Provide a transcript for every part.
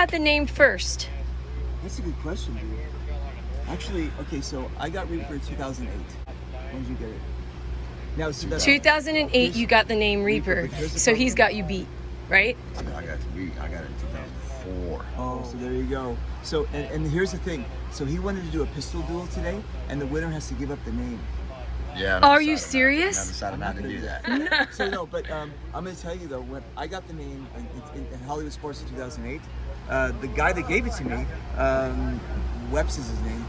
got the name first? That's a good question, dude. Actually, okay, so I got Reaper in 2008. When did you get it? Now, so 2008, you got the name Reaper. So he's got you beat, right? I got it in 2004. Oh, so there you go. So, and here's the thing. So he wanted to do a pistol duel today, and the winner has to give up the name. Yeah. Are you serious? I decided not to do that. So no, but I'm going to tell you though, when I got the name in Hollywood Sports in 2008, the guy that gave it to me, Weps is his name.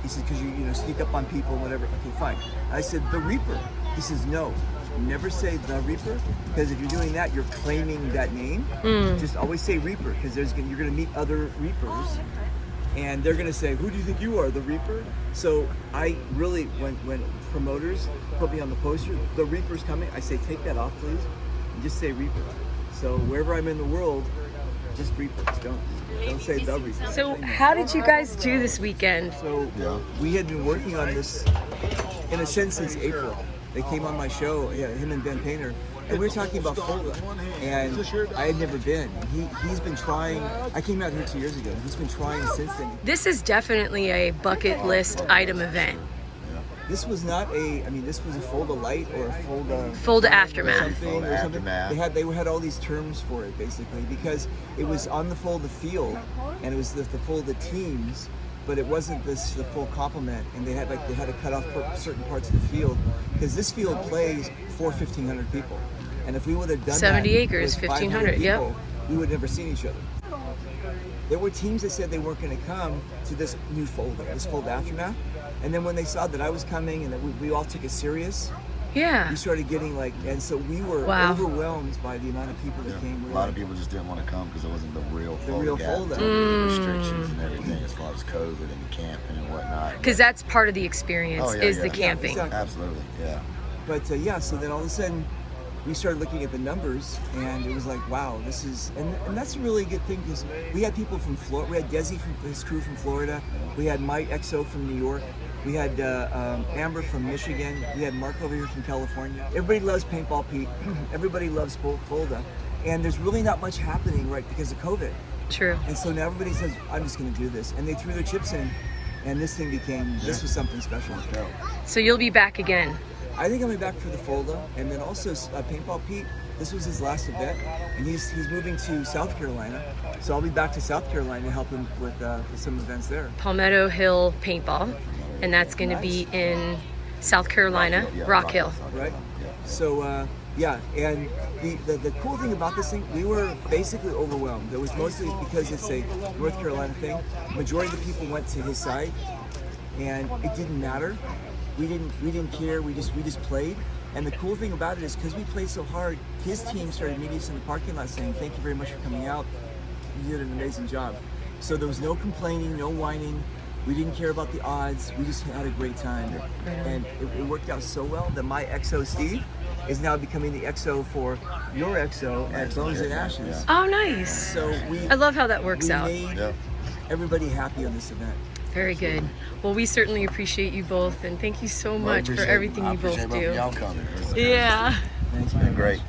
He said, because you sneak up on people and whatever. Okay, fine. I said, the Reaper. He says, no, never say the Reaper, because if you're doing that, you're claiming that name. Just always say Reaper, because you're going to meet other Reapers, and they're going to say, who do you think you are, the Reaper? So I really, when promoters put me on the poster, the Reaper's coming, I say, take that off, please, and just say Reaper. So wherever I'm in the world, just Reaper. Don't say the Reaper. So how did you guys do this weekend? So we had been working on this, in a sense, since April. They came on my show, him and Ben Painter, and we were talking about Fulda, and I had never been. He's been trying. I came out here 2 years ago. He's been trying since then. This is definitely a bucket list item event. This was not this was a Fulda Light or a Fulda Aftermath. They had all these terms for it basically, because it was on the Fulda field, and it was the Fulda teams, but it wasn't the full complement, and they had to cut off certain parts of the field, because this field plays for 1,500 people, and if we would have done 70 that acres, with 1,500, people, yep. we would have never seen each other. There were teams that said they weren't going to come to this new Fulda, this Fulda Aftermath, and then when they saw that I was coming and that we all took it serious, we started getting and so we were overwhelmed by the amount of people that came. A lot of people just didn't want to come because it wasn't the real Fulda. Restrictions and everything as far as COVID and camping and whatnot. Because that's part of the experience, the camping. Exactly. Absolutely, yeah. But so then all of a sudden, we started looking at the numbers, and it was like, wow, this is, and that's a really good thing, because we had people from Florida. We had Desi from his crew from Florida. We had Mike XO from New York. We had Amber from Michigan. We had Mark over here from California. Everybody loves Paintball Pete. Everybody loves Fulda. And there's really not much happening because of COVID. True. And so now everybody says, I'm just going to do this. And they threw their chips in, and this thing this was something special. So you'll be back again? I think I'll be back for the Fulda, and then also Paintball Pete. This was his last event, and he's moving to South Carolina, so I'll be back to South Carolina to help him with some events there. Palmetto Hill Paintball, and that's going to be in South Carolina, Rock Hill. Right. So and the cool thing about this thing, we were basically overwhelmed. It was mostly because it's a North Carolina thing. Majority of the people went to his side, and it didn't matter. We didn't care. We just played. And the cool thing about it is, because we played so hard, his team started meeting us in the parking lot saying, "Thank you very much for coming out. You did an amazing job." So there was no complaining, no whining. We didn't care about the odds. We just had a great time, and it worked out so well that my XO Steve is now becoming the XO for your XO at Bones and Ashes. Oh, nice. So I love how that works out. Made everybody happy on this event. Very good. Well, we certainly appreciate you both, and thank you so much for everything you both do. Y'all coming. Yeah. Thanks, It's been great.